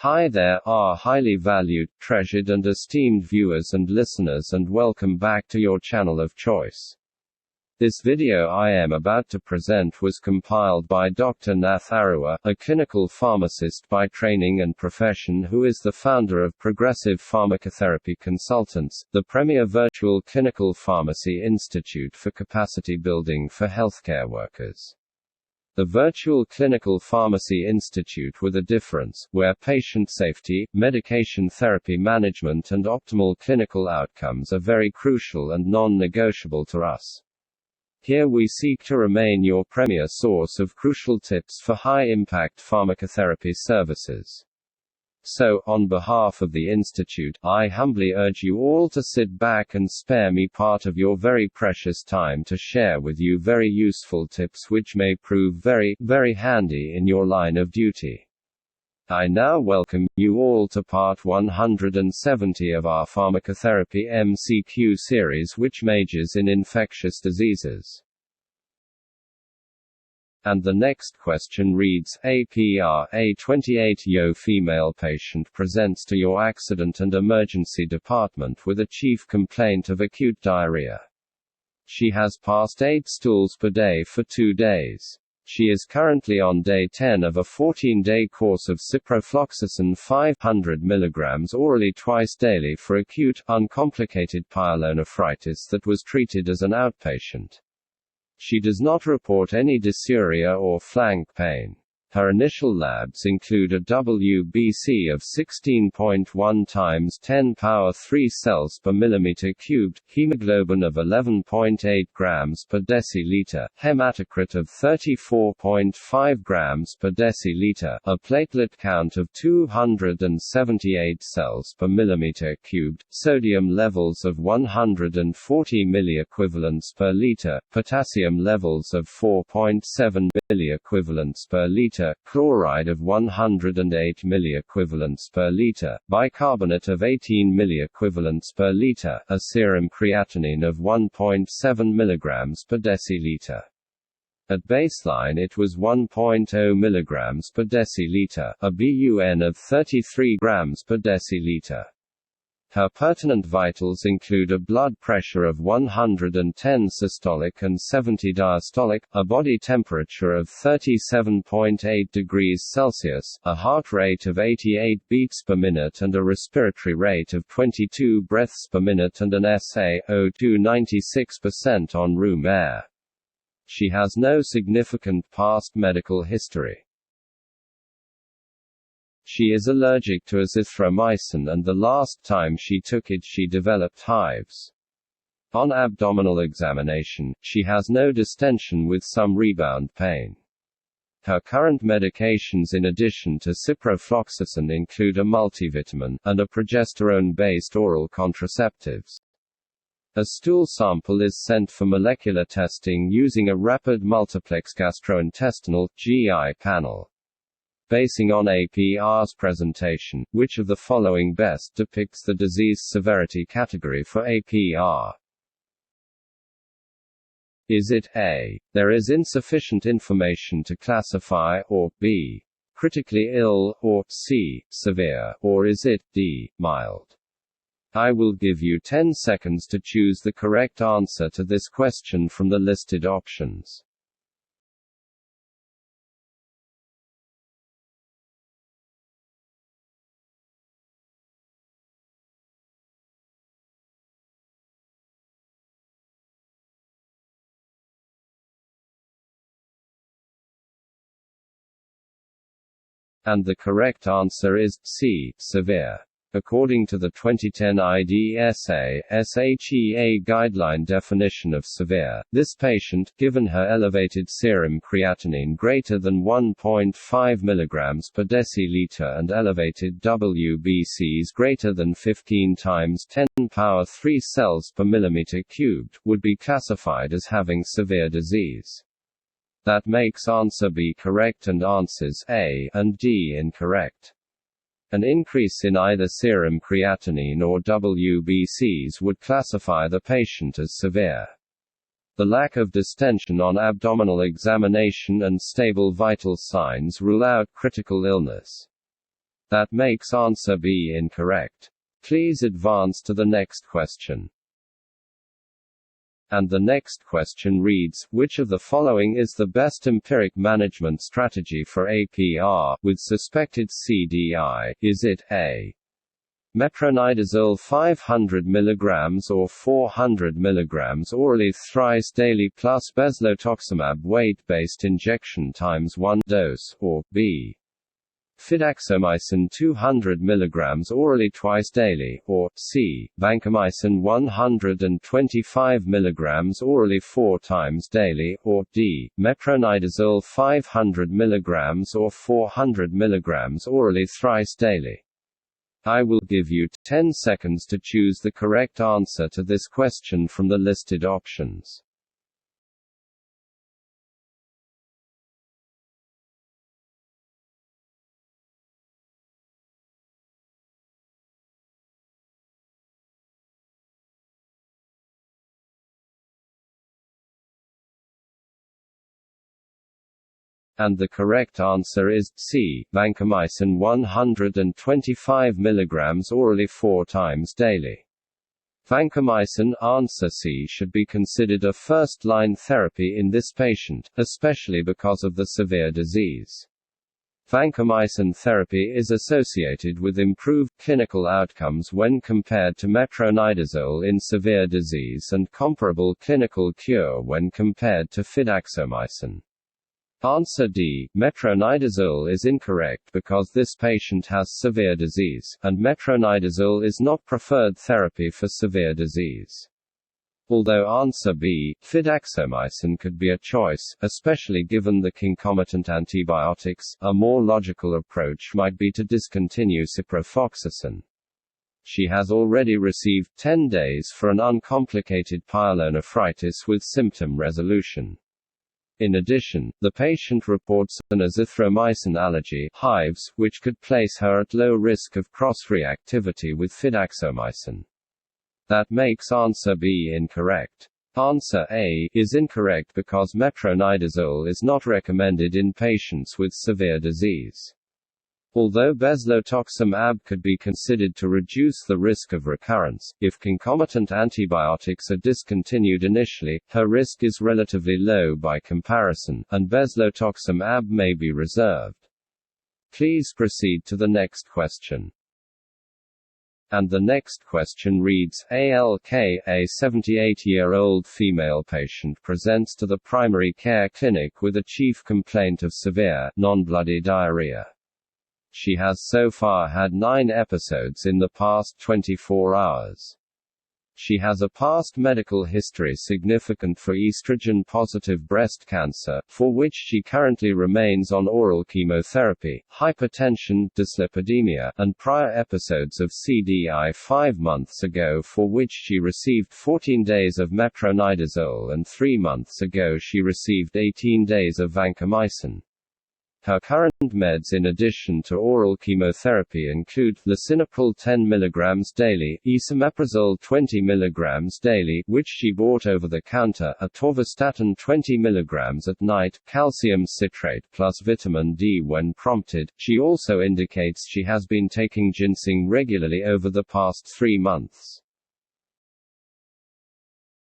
Hi there, our highly valued, treasured and esteemed viewers and listeners, and welcome back to your channel of choice. This video I am about to present was compiled by Dr. Nath Arua, a clinical pharmacist by training and profession who is the founder of Progressive Pharmacotherapy Consultants, the premier virtual clinical pharmacy institute for capacity building for healthcare workers. The Virtual Clinical Pharmacy Institute with a difference, where patient safety, medication therapy management and optimal clinical outcomes are very crucial and non-negotiable to us. Here we seek to remain your premier source of crucial tips for high-impact pharmacotherapy services. So, on behalf of the Institute, I humbly urge you all to sit back and spare me part of your very precious time to share with you very useful tips which may prove very, very handy in your line of duty. I now welcome you all to part 170 of our Pharmacotherapy MCQ series, which majors in infectious diseases. And the next question reads, APR, a 28-year female patient presents to your accident and emergency department with a chief complaint of acute diarrhea. She has passed 8 stools per day for 2 days. She is currently on day 10 of a 14-day course of ciprofloxacin 500 mg orally twice daily for acute, uncomplicated pyelonephritis that was treated as an outpatient. She does not report any dysuria or flank pain. Her initial labs include a WBC of 16.1 times 10 power 3 cells per millimeter cubed, hemoglobin of 11.8 grams per deciliter, hematocrit of 34.5 grams per deciliter, a platelet count of 278 cells per millimeter cubed, sodium levels of 140 milliequivalents per liter, potassium levels of 4.7 milliequivalents per liter, chloride of 108 milliequivalents per liter, bicarbonate of 18 milliequivalents per liter, a serum creatinine of 1.7 mg per deciliter. At baseline it was 1.0 mg per deciliter, a BUN of 33 grams per deciliter. Her pertinent vitals include a blood pressure of 110 systolic and 70 diastolic, a body temperature of 37.8 degrees Celsius, a heart rate of 88 beats per minute and a respiratory rate of 22 breaths per minute and an SaO2 96% on room air. She has no significant past medical history. She is allergic to azithromycin and the last time she took it she developed hives. On abdominal examination, she has no distension with some rebound pain. Her current medications in addition to ciprofloxacin include a multivitamin, and a progesterone-based oral contraceptives. A stool sample is sent for molecular testing using a rapid multiplex gastrointestinal GI panel. Basing on APR's presentation, which of the following best depicts the disease severity category for APR? Is it A. There is insufficient information to classify, or B. Critically ill, or C. Severe, or is it D. Mild? I will give you 10 seconds to choose the correct answer to this question from the listed options. And the correct answer is C. Severe. According to the 2010 IDSA/SHEA guideline definition of severe, this patient, given her elevated serum creatinine greater than 1.5 mg per deciliter and elevated WBCs greater than 15 times 10 power 3 cells per millimeter cubed, would be classified as having severe disease. That makes answer B correct and answers A and D incorrect. An increase in either serum creatinine or WBCs would classify the patient as severe. The lack of distension on abdominal examination and stable vital signs rule out critical illness. That makes answer B incorrect. Please advance to the next question. And the next question reads, which of the following is the best empiric management strategy for APR, with suspected CDI? Is it A. metronidazole 500 mg or 400 mg orally thrice daily plus bezlotoxumab weight-based injection times 1 dose, or B. fidaxomicin 200 mg orally twice daily, or C. vancomycin 125 mg orally 4 times daily, or D. metronidazole 500 mg or 400 mg orally thrice daily. I will give you 10 seconds to choose the correct answer to this question from the listed options. And the correct answer is C. vancomycin 125 mg orally 4 times daily. Vancomycin, answer C, should be considered a first-line therapy in this patient, especially because of the severe disease. Vancomycin therapy is associated with improved clinical outcomes when compared to metronidazole in severe disease and comparable clinical cure when compared to fidaxomicin. Answer D. Metronidazole is incorrect because this patient has severe disease, and metronidazole is not preferred therapy for severe disease. Although answer B, fidaxomicin could be a choice, especially given the concomitant antibiotics, a more logical approach might be to discontinue ciprofloxacin. She has already received 10 days for an uncomplicated pyelonephritis with symptom resolution. In addition, the patient reports an azithromycin allergy, hives, which could place her at low risk of cross-reactivity with fidaxomicin. That makes answer B incorrect. Answer A is incorrect because metronidazole is not recommended in patients with severe disease. Although bezlotoxumab could be considered to reduce the risk of recurrence, if concomitant antibiotics are discontinued initially, her risk is relatively low by comparison, and bezlotoxumab may be reserved. Please proceed to the next question. And the next question reads, ALK, a 78-year-old female patient presents to the primary care clinic with a chief complaint of severe, non-bloody diarrhea. She has so far had 9 episodes in the past 24 hours. She has a past medical history significant for estrogen-positive breast cancer, for which she currently remains on oral chemotherapy, hypertension, dyslipidemia, and prior episodes of CDI 5 months ago for which she received 14 days of metronidazole and 3 months ago she received 18 days of vancomycin. Her current meds in addition to oral chemotherapy include lisinopril 10 mg daily, esomeprazole 20 mg daily, which she bought over the counter, atorvastatin 20 mg at night, calcium citrate plus vitamin D when prompted. She also indicates she has been taking ginseng regularly over the past 3 months.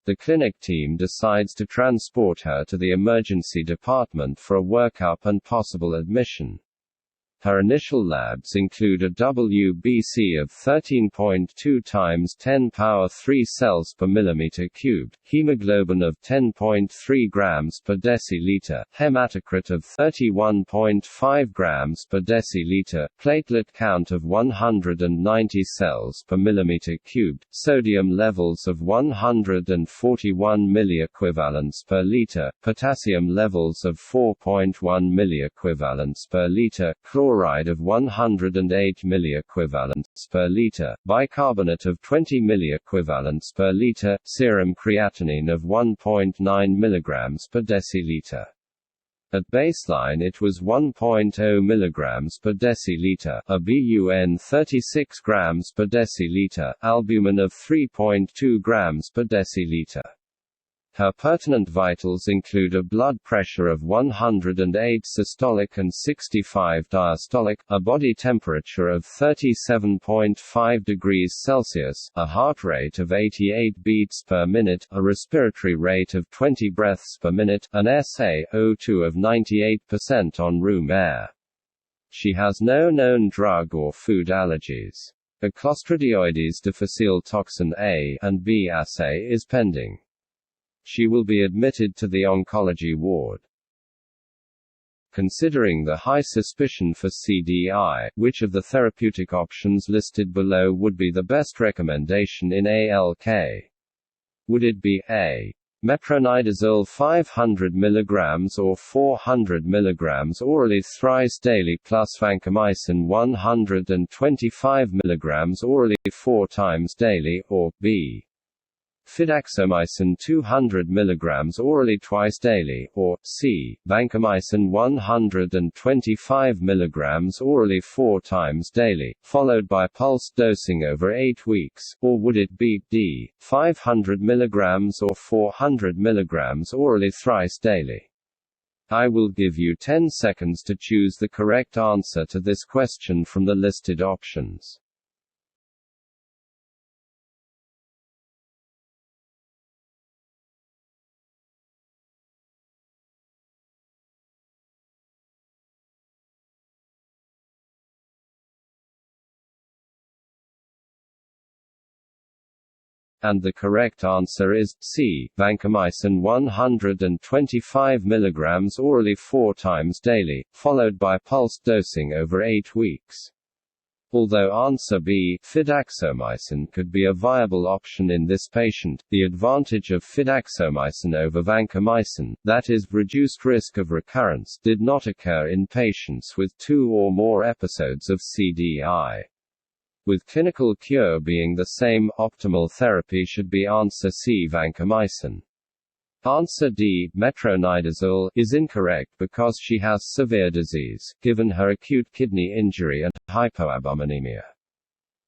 The clinic team decides to transport her to the emergency department for a workup and possible admission. Her initial labs include a WBC of 13.2 times 10 power 3 cells per millimeter cubed, hemoglobin of 10.3 grams per deciliter, hematocrit of 31.5 grams per deciliter, platelet count of 190 cells per millimeter cubed, sodium levels of 141 milliequivalents per liter, potassium levels of 4.1 milliequivalents per liter, chloride of 108 milliequivalents per liter, bicarbonate of 20 milliequivalents per liter, serum creatinine of 1.9 mg per deciliter. At baseline it was 1.0 mg per deciliter, a BUN 36 grams per deciliter, albumin of 3.2 grams per deciliter. Her pertinent vitals include a blood pressure of 108 systolic and 65 diastolic, a body temperature of 37.5 degrees Celsius, a heart rate of 88 beats per minute, a respiratory rate of 20 breaths per minute, an SaO2 of 98% on room air. She has no known drug or food allergies. A Clostridioides difficile toxin A and B assay is pending. She will be admitted to the oncology ward. Considering the high suspicion for CDI, which of the therapeutic options listed below would be the best recommendation in ALK? Would it be A. Metronidazole 500 mg or 400 mg orally thrice daily plus vancomycin 125 mg orally 4 times daily, or B. Fidaxomicin 200 mg orally twice daily, or C. Vancomycin 125 mg orally 4 times daily, followed by pulsed dosing over 8 weeks, or would it be D. 500 mg or 400 mg orally thrice daily? I will give you 10 seconds to choose the correct answer to this question from the listed options. And the correct answer is C. Vancomycin 125 mg orally 4 times daily, followed by pulsed dosing over 8 weeks. Although answer B, fidaxomicin, could be a viable option in this patient, the advantage of fidaxomicin over vancomycin, that is, reduced risk of recurrence, did not occur in patients with 2 or more episodes of CDI. With clinical cure being the same, optimal therapy should be answer C. Vancomycin. Answer D. Metronidazole is incorrect because she has severe disease, given her acute kidney injury and hypoalbuminemia.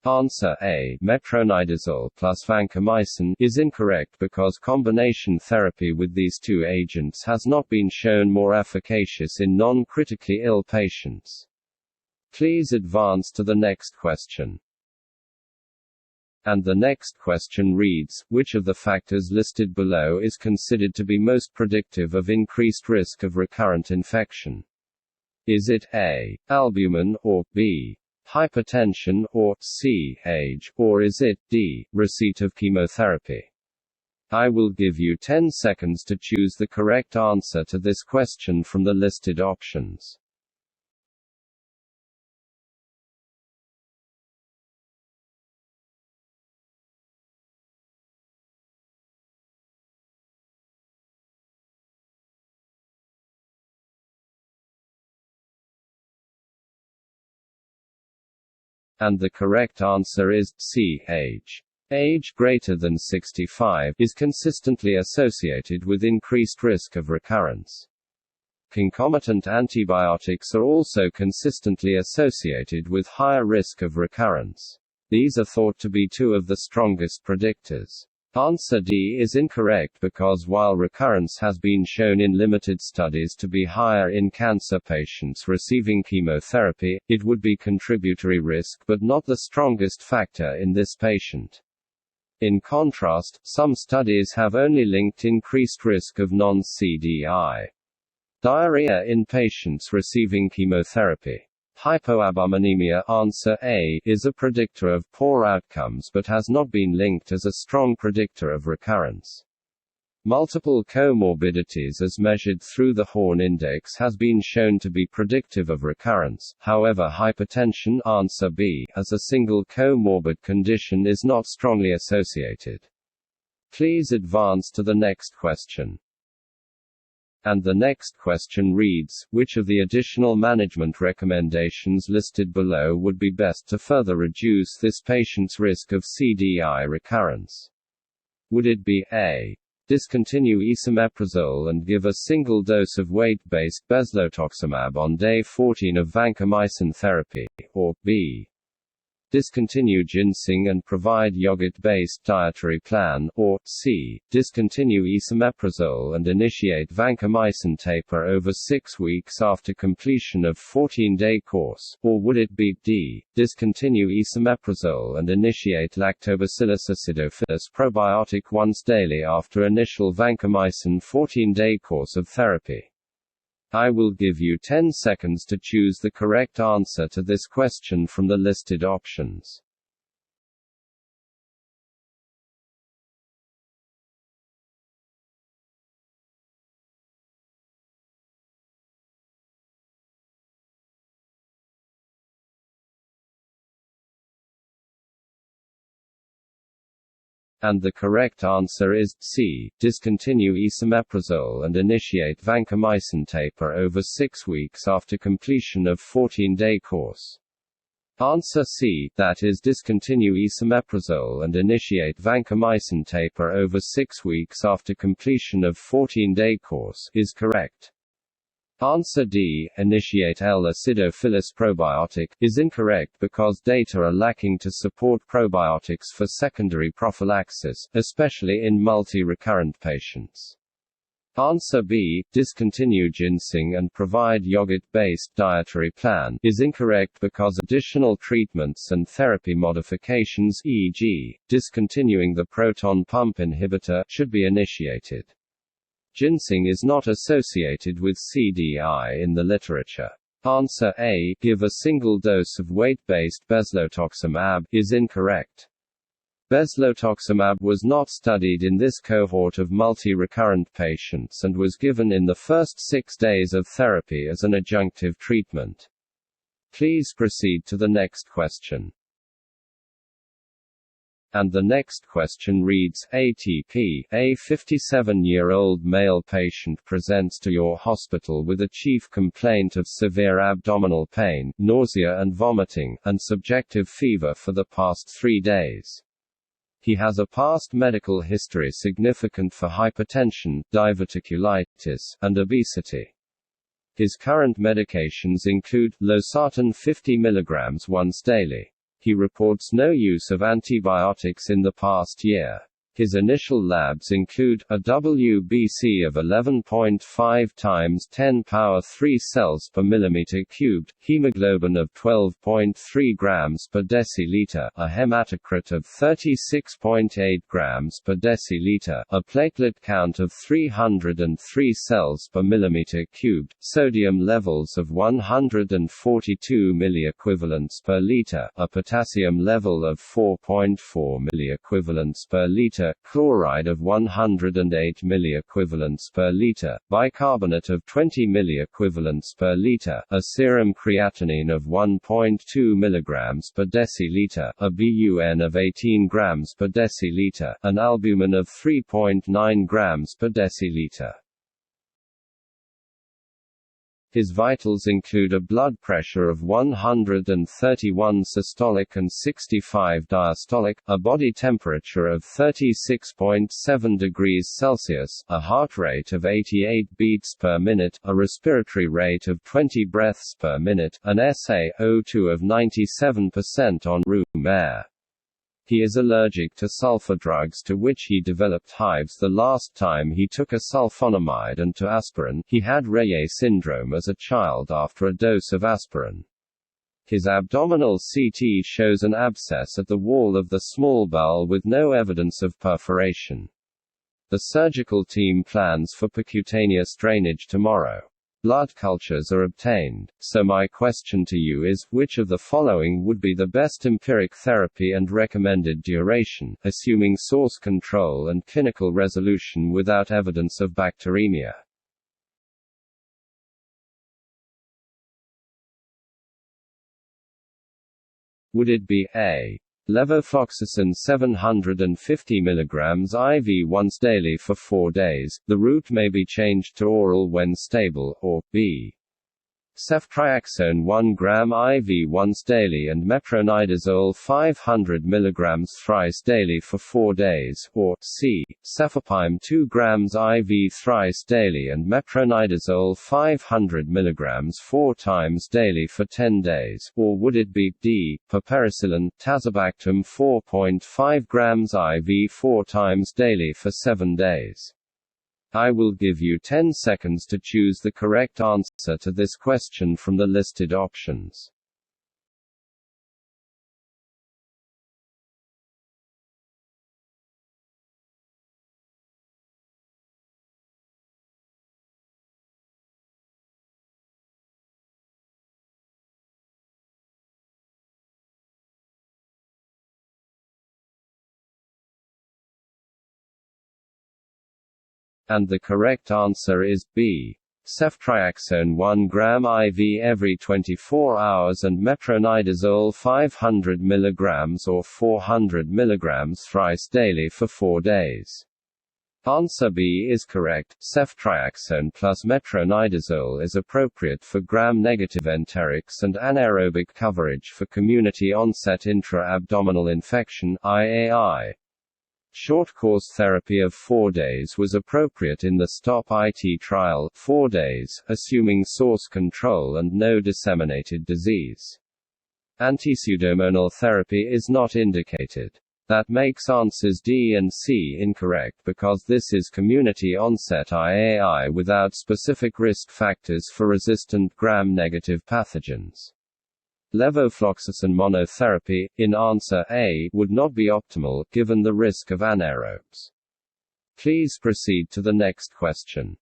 Answer A. Metronidazole plus vancomycin is incorrect because combination therapy with these two agents has not been shown more efficacious in non-critically ill patients. Please advance to the next question. And the next question reads, which of the factors listed below is considered to be most predictive of increased risk of recurrent infection? Is it A. albumin, or B. hypertension, or C. age, or is it D. receipt of chemotherapy? I will give you 10 seconds to choose the correct answer to this question from the listed options. And the correct answer is C. age. Age greater than 65 is consistently associated with increased risk of recurrence. Concomitant antibiotics are also consistently associated with higher risk of recurrence. These are thought to be two of the strongest predictors. Answer D is incorrect because while recurrence has been shown in limited studies to be higher in cancer patients receiving chemotherapy, it would be contributory risk but not the strongest factor in this patient. In contrast, some studies have only linked increased risk of non-CDI diarrhea in patients receiving chemotherapy. Hypoalbuminemia, answer A, is a predictor of poor outcomes but has not been linked as a strong predictor of recurrence. Multiple comorbidities as measured through the Horn Index has been shown to be predictive of recurrence, however hypertension, answer B, as a single comorbid condition is not strongly associated. Please advance to the next question. And the next question reads, which of the additional management recommendations listed below would be best to further reduce this patient's risk of CDI recurrence? Would it be A. discontinue esomeprazole and give a single dose of weight-based bezlotoxumab on day 14 of vancomycin therapy, or B. discontinue ginseng and provide yogurt-based dietary plan, or C. discontinue esomeprazole and initiate vancomycin taper over 6 weeks after completion of 14-day course, or would it be D. discontinue esomeprazole and initiate Lactobacillus acidophilus probiotic once daily after initial vancomycin 14-day course of therapy? I will give you 10 seconds to choose the correct answer to this question from the listed options. And the correct answer is C. discontinue esomeprazole and initiate vancomycin taper over 6 weeks after completion of 14-day course. Answer C, that is discontinue esomeprazole and initiate vancomycin taper over 6 weeks after completion of 14-day course, is correct. Answer D, initiate L-acidophilus probiotic, is incorrect because data are lacking to support probiotics for secondary prophylaxis, especially in multi-recurrent patients. Answer B, discontinue ginseng and provide yogurt-based dietary plan, is incorrect because additional treatments and therapy modifications, e.g., discontinuing the proton pump inhibitor, should be initiated. Ginseng is not associated with CDI in the literature. Answer A, give a single dose of weight-based bezlotoxumab, is incorrect. Bezlotoxumab was not studied in this cohort of multi-recurrent patients and was given in the first 6 days of therapy as an adjunctive treatment. Please proceed to the next question. And the next question reads, ATP, a 57-year-old male patient presents to your hospital with a chief complaint of severe abdominal pain, nausea and vomiting, and subjective fever for the past 3 days. He has a past medical history significant for hypertension, diverticulitis, and obesity. His current medications include losartan 50 mg once daily. He reports no use of antibiotics in the past year. His initial labs include a WBC of 11.5 times 10 power 3 cells per millimeter cubed, hemoglobin of 12.3 grams per deciliter, a hematocrit of 36.8 grams per deciliter, a platelet count of 303 cells per millimeter cubed, sodium levels of 142 milliequivalents per liter, a potassium level of 4.4 milliequivalents per liter, chloride of 108 milliequivalents per liter, bicarbonate of 20 milliequivalents per liter, a serum creatinine of 1.2 mg per deciliter, a BUN of 18 grams per deciliter, an albumin of 3.9 grams per deciliter. His vitals include a blood pressure of 131 systolic and 65 diastolic, a body temperature of 36.7 degrees Celsius, a heart rate of 88 beats per minute, a respiratory rate of 20 breaths per minute, an SaO2 of 97% on room air. He is allergic to sulfur drugs to which he developed hives the last time he took a sulfonamide, and to aspirin. He had Reye syndrome as a child after a dose of aspirin. His abdominal CT shows an abscess at the wall of the small bowel with no evidence of perforation. The surgical team plans for percutaneous drainage tomorrow. Blood cultures are obtained, so my question to you is, which of the following would be the best empiric therapy and recommended duration, assuming source control and clinical resolution without evidence of bacteremia? Would it be A. levofloxacin 750 mg IV once daily for 4 days, the route may be changed to oral when stable, or B. ceftriaxone 1 gram IV once daily and metronidazole 500 mg thrice daily for 4 days, or C. Cefepime 2 grams IV thrice daily and metronidazole 500 mg 4 times daily for 10 days, or would it be D. Piperacillin, tazobactam 4.5 grams IV 4 times daily for 7 days? I will give you 10 seconds to choose the correct answer to this question from the listed options. And the correct answer is B. Ceftriaxone 1 gram IV every 24 hours and metronidazole 500 mg or 400 mg thrice daily for 4 days. Answer B is correct. Ceftriaxone plus metronidazole is appropriate for gram-negative enterics and anaerobic coverage for community-onset intra-abdominal infection (IAI). Short-course therapy of 4 days was appropriate in the STOP-IT trial, 4 days, assuming source control and no disseminated disease. Antipseudomonal therapy is not indicated. That makes answers D and C incorrect because this is community-onset IAI without specific risk factors for resistant gram-negative pathogens. Levofloxacin monotherapy, in answer A, would not be optimal, given the risk of anaerobes. Please proceed to the next question.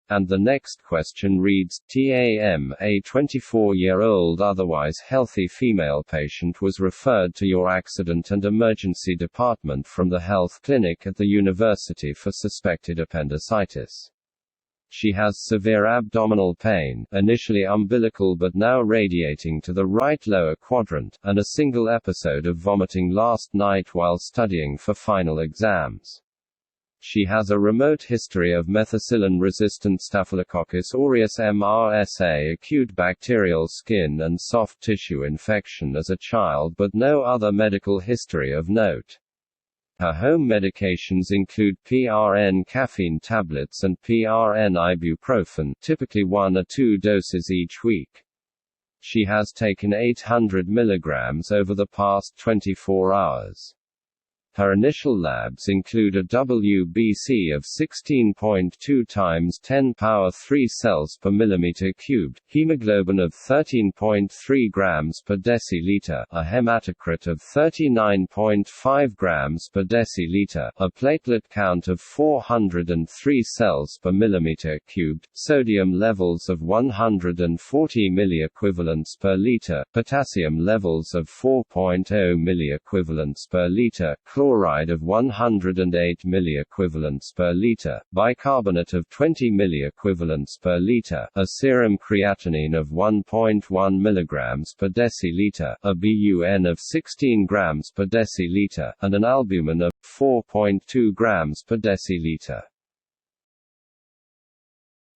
And the next question reads, TAM, a 24-year-old otherwise healthy female patient was referred to your accident and emergency department from the health clinic at the university for suspected appendicitis. She has severe abdominal pain, initially umbilical but now radiating to the right lower quadrant, and a single episode of vomiting last night while studying for final exams. She has a remote history of methicillin-resistant Staphylococcus aureus MRSA acute bacterial skin and soft tissue infection as a child but no other medical history of note. Her home medications include PRN caffeine tablets and PRN ibuprofen, typically 1 or 2 doses each week. She has taken 800 mg over the past 24 hours. Her initial labs include a WBC of 16.2 times 10 power 3 cells per millimeter cubed, hemoglobin of 13.3 grams per deciliter, a hematocrit of 39.5 grams per deciliter, a platelet count of 403 cells per millimeter cubed, sodium levels of 140 milliequivalents per liter, potassium levels of 4.0 milliequivalents per liter, chloride of 108 milliequivalents per liter, bicarbonate of 20 milliequivalents per liter, a serum creatinine of 1.1 mg per deciliter, a BUN of 16 grams per deciliter, and an albumin of 4.2 grams per deciliter.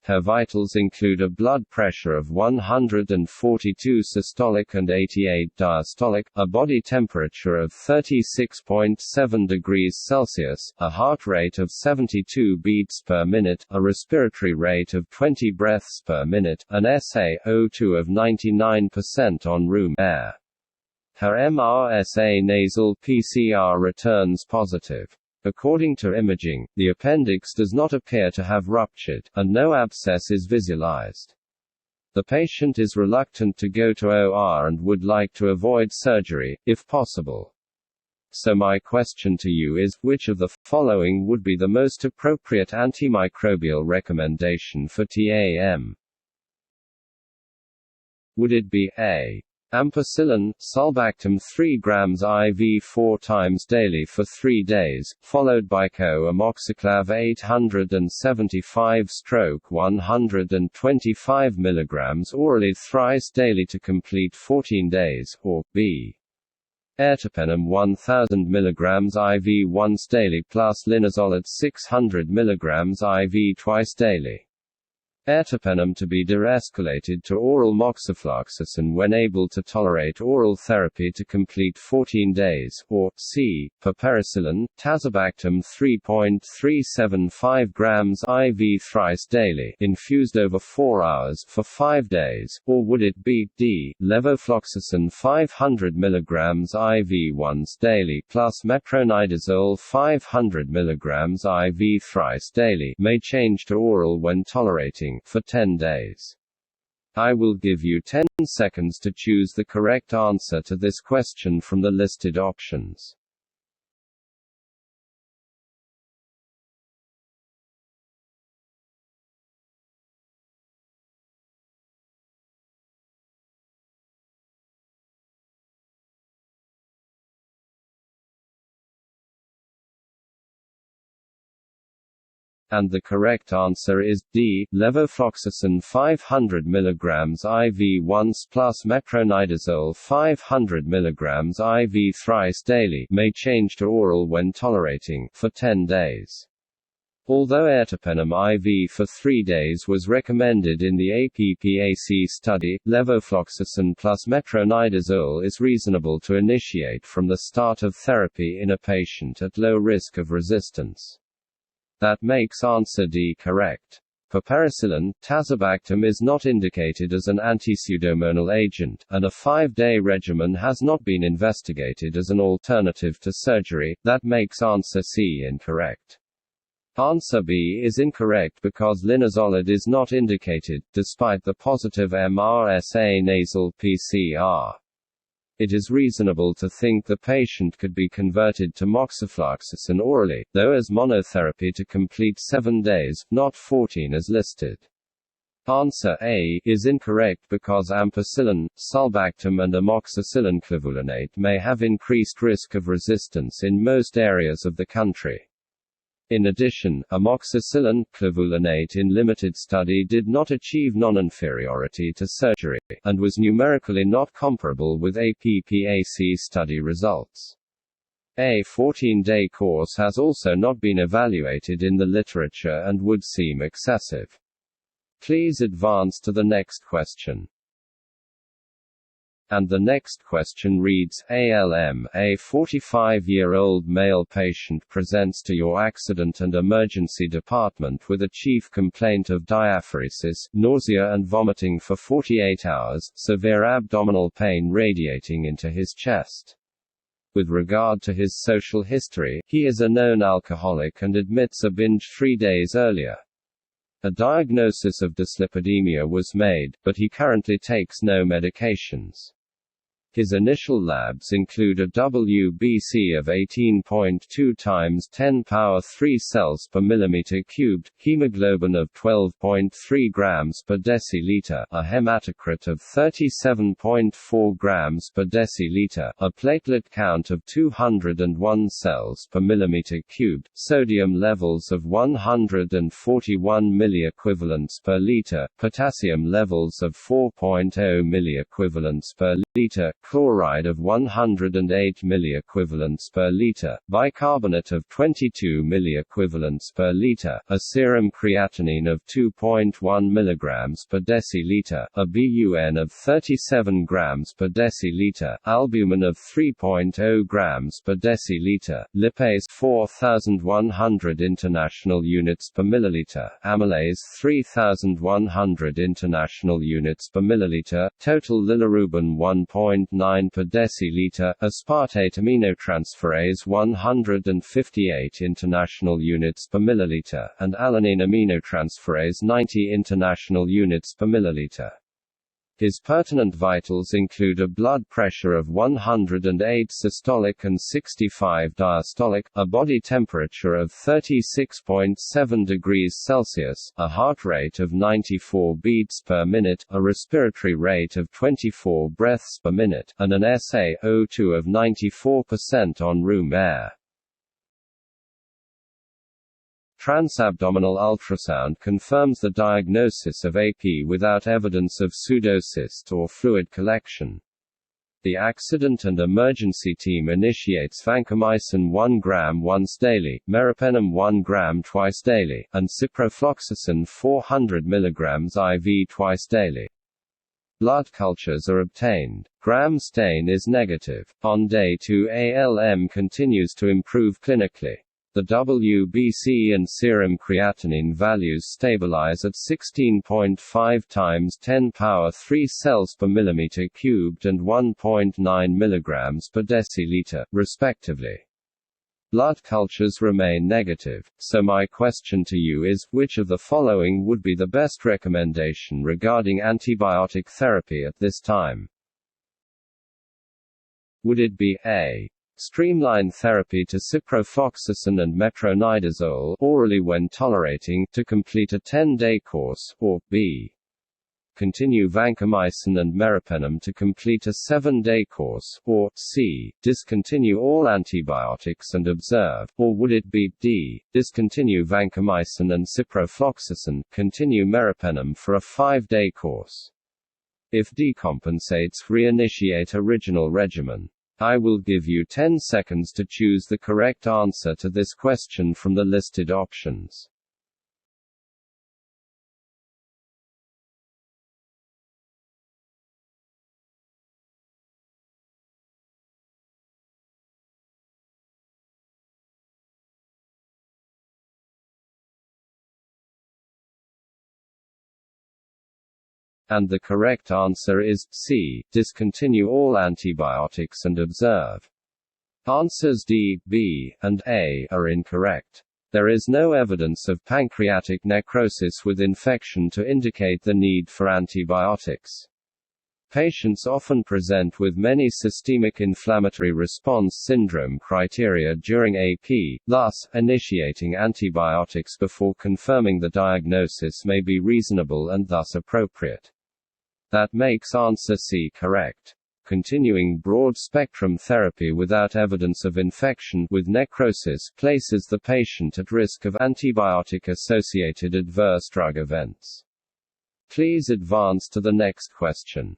Her vitals include a blood pressure of 142 systolic and 88 diastolic, a body temperature of 36.7 degrees Celsius, a heart rate of 72 beats per minute, a respiratory rate of 20 breaths per minute, an SaO2 of 99% on room air. Her MRSA nasal PCR returns positive. According to imaging, the appendix does not appear to have ruptured, and no abscess is visualized. The patient is reluctant to go to OR and would like to avoid surgery, if possible. So my question to you is, which of the following would be the most appropriate antimicrobial recommendation for TAM? Would it be A. Ampicillin, sulbactam 3 grams IV 4 times daily for 3 days, followed by co-amoxiclav 875/125 mg orally thrice daily to complete 14 days, or B. Ertapenem 1000 mg IV once daily plus linezolid 600 mg IV twice daily? Ertapenem to be de-escalated to oral moxifloxacin when able to tolerate oral therapy to complete 14 days, or C. Piperacillin, tazobactam 3.375 grams IV thrice daily, infused over 4 hours for 5 days, or would it be D. Levofloxacin 500 mg IV once daily plus metronidazole 500 mg IV thrice daily, may change to oral when tolerating for 10 days. I will give you 10 seconds to choose the correct answer to this question from the listed options. And the correct answer is D. Levofloxacin 500 mg IV once plus metronidazole 500 mg IV thrice daily, may change to oral when tolerating for 10 days. Although ertapenem IV for 3 days was recommended in the APPAC study, levofloxacin plus metronidazole is reasonable to initiate from the start of therapy in a patient at low risk of resistance. That makes answer D correct. Piperacillin, tazobactam is not indicated as an anti-pseudomonal agent, and a 5-day regimen has not been investigated as an alternative to surgery. That makes answer C incorrect. Answer B is incorrect because linezolid is not indicated, despite the positive MRSA nasal PCR. It is reasonable to think the patient could be converted to moxifloxacin orally, though as monotherapy to complete 7 days, not 14 as listed. Answer A is incorrect because ampicillin, sulbactam and amoxicillin clavulanate may have increased risk of resistance in most areas of the country. In addition, amoxicillin clavulanate in limited study did not achieve non-inferiority to surgery, and was numerically not comparable with APPAC study results. A 14-day course has also not been evaluated in the literature and would seem excessive. Please advance to the next question. And the next question reads, ALM, a 45-year-old male patient presents to your accident and emergency department with a chief complaint of diaphoresis, nausea and vomiting for 48 hours, severe abdominal pain radiating into his chest. With regard to his social history, he is a known alcoholic and admits a binge 3 days earlier. A diagnosis of dyslipidemia was made, but he currently takes no medications. His initial labs include a WBC of 18.2 times 10 power 3 cells per millimeter cubed, hemoglobin of 12.3 grams per deciliter, a hematocrit of 37.4 grams per deciliter, a platelet count of 201 cells per millimeter cubed, sodium levels of 141 milliequivalents per liter, potassium levels of 4.0 milliequivalents per liter, chloride of 108 milliequivalents per liter, bicarbonate of 22 milliequivalents per liter, a serum creatinine of 2.1 mg per deciliter, a BUN of 37 grams per deciliter, albumin of 3.0 grams per deciliter, lipase 4100 international units per milliliter, amylase 3100 international units per milliliter, total bilirubin 1.9 per deciliter, aspartate aminotransferase 158 international units per milliliter, and alanine aminotransferase 90 international units per milliliter. His pertinent vitals include a blood pressure of 108 systolic and 65 diastolic, a body temperature of 36.7 degrees Celsius, a heart rate of 94 beats per minute, a respiratory rate of 24 breaths per minute, and an SaO2 of 94% on room air. Transabdominal ultrasound confirms the diagnosis of AP without evidence of pseudocyst or fluid collection. The accident and emergency team initiates vancomycin 1 gram once daily, meropenem 1 gram twice daily, and ciprofloxacin 400 mg IV twice daily. Blood cultures are obtained. Gram stain is negative. On day 2, ALM continues to improve clinically. The WBC and serum creatinine values stabilize at 16.5 times 10 power 3 cells per millimeter cubed and 1.9 milligrams per deciliter, respectively. Blood cultures remain negative, so my question to you is, which of the following would be the best recommendation regarding antibiotic therapy at this time? Would it be A. Streamline therapy to ciprofloxacin and metronidazole orally when tolerating to complete a 10-day course, or B. Continue vancomycin and meropenem to complete a 7-day course, or C. Discontinue all antibiotics and observe, or would it be D. Discontinue vancomycin and ciprofloxacin, continue meropenem for a 5-day course? If decompensates, reinitiate original regimen. I will give you 10 seconds to choose the correct answer to this question from the listed options. And the correct answer is C. Discontinue all antibiotics and observe. Answers D, B, and A are incorrect. There is no evidence of pancreatic necrosis with infection to indicate the need for antibiotics. Patients often present with many systemic inflammatory response syndrome criteria during AP, thus, initiating antibiotics before confirming the diagnosis may be reasonable and thus appropriate. That makes answer C correct. Continuing broad-spectrum therapy without evidence of infection with necrosis places the patient at risk of antibiotic-associated adverse drug events. Please advance to the next question.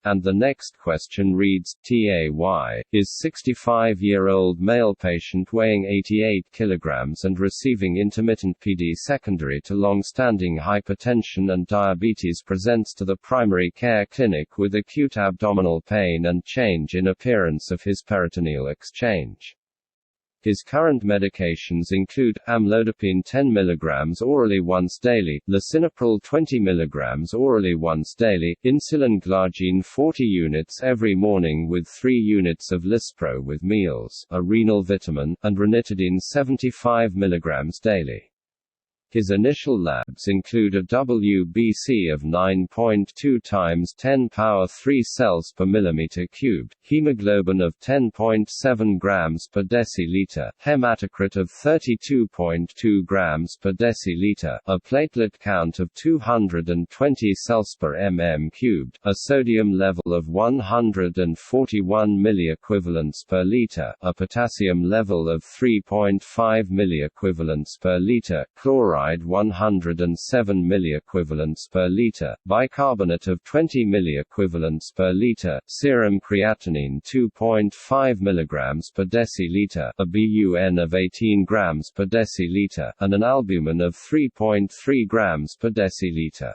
And the next question reads, TAY, is 65-year-old male patient weighing 88 kilograms and receiving intermittent PD secondary to long-standing hypertension and diabetes presents to the primary care clinic with acute abdominal pain and change in appearance of his peritoneal exchange. His current medications include amlodipine 10 mg orally once daily, lisinopril 20 mg orally once daily, insulin glargine 40 units every morning with 3 units of Lispro with meals, a renal vitamin, and ranitidine 75 mg daily. His initial labs include a WBC of 9.2 times 10 power 3 cells per millimeter cubed, hemoglobin of 10.7 grams per deciliter, hematocrit of 32.2 grams per deciliter, a platelet count of 220 cells per mm cubed, a sodium level of 141 milliequivalents per liter, a potassium level of 3.5 milliequivalents per liter, chloride 107 milliequivalents per liter, bicarbonate of 20 milliequivalents per liter, serum creatinine 2.5 mg per deciliter, a BUN of 18 grams per deciliter, and an albumin of 3.3 grams per deciliter.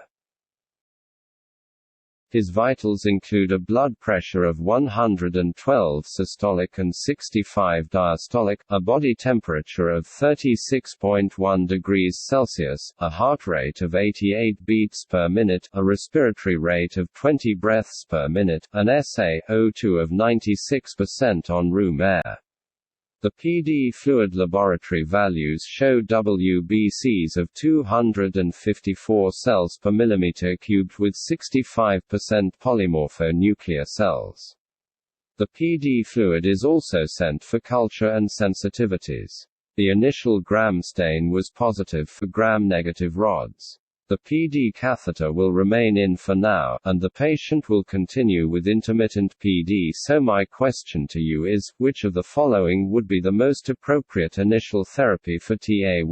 His vitals include a blood pressure of 112 systolic and 65 diastolic, a body temperature of 36.1 degrees Celsius, a heart rate of 88 beats per minute, a respiratory rate of 20 breaths per minute, an SaO2 of 96% on room air. The PD fluid laboratory values show WBCs of 254 cells per millimeter cubed with 65% polymorphonuclear cells. The PD fluid is also sent for culture and sensitivities. The initial gram stain was positive for gram-negative rods. The PD catheter will remain in for now, and the patient will continue with intermittent PD. So my question to you is, which of the following would be the most appropriate initial therapy for TAY?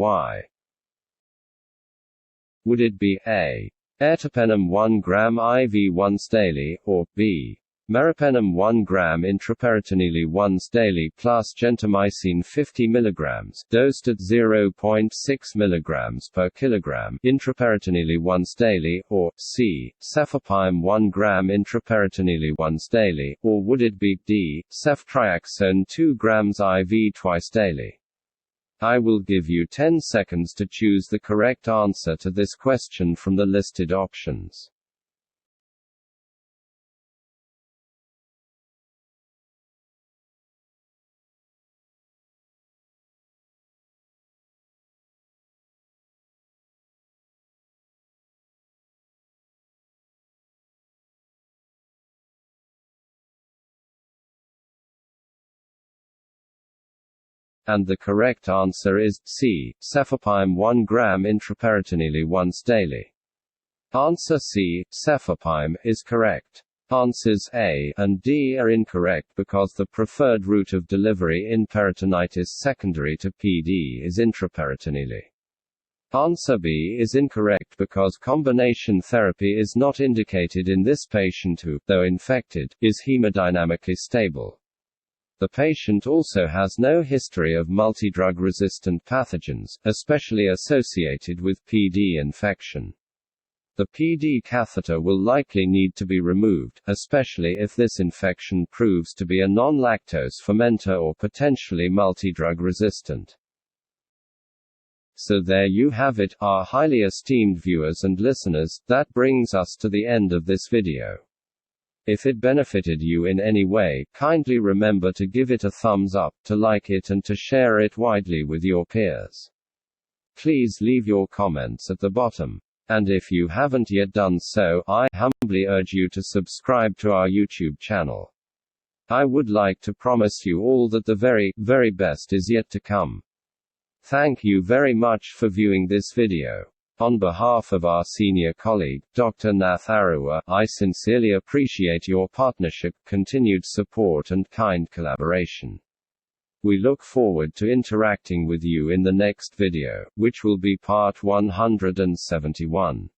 Would it be A. Ertapenem 1 gram IV once daily, or B. Meropenem 1 gram intraperitoneally once daily plus gentamicin 50 mg, dosed at 0.6 mg per kilogram, intraperitoneally once daily, or C. Cefepime 1 gram intraperitoneally once daily, or would it be D. Ceftriaxone 2 grams IV twice daily? I will give you 10 seconds to choose the correct answer to this question from the listed options. And the correct answer is C. Cefepime 1 gram intraperitoneally once daily. Answer C. Cefepime is correct. Answers A and D are incorrect because the preferred route of delivery in peritonitis secondary to PD is intraperitoneally. Answer B is incorrect because combination therapy is not indicated in this patient who, though infected, is hemodynamically stable. The patient also has no history of multidrug-resistant pathogens, especially associated with PD infection. The PD catheter will likely need to be removed, especially if this infection proves to be a non-lactose fermenter or potentially multidrug resistant. So there you have it, our highly esteemed viewers and listeners. That brings us to the end of this video. If it benefited you in any way, kindly remember to give it a thumbs up, to like it and to share it widely with your peers. Please leave your comments at the bottom. And if you haven't yet done so, I humbly urge you to subscribe to our YouTube channel. I would like to promise you all that the very, very best is yet to come. Thank you very much for viewing this video. On behalf of our senior colleague, Dr. Nath Arua, I sincerely appreciate your partnership, continued support and kind collaboration. We look forward to interacting with you in the next video, which will be part 171.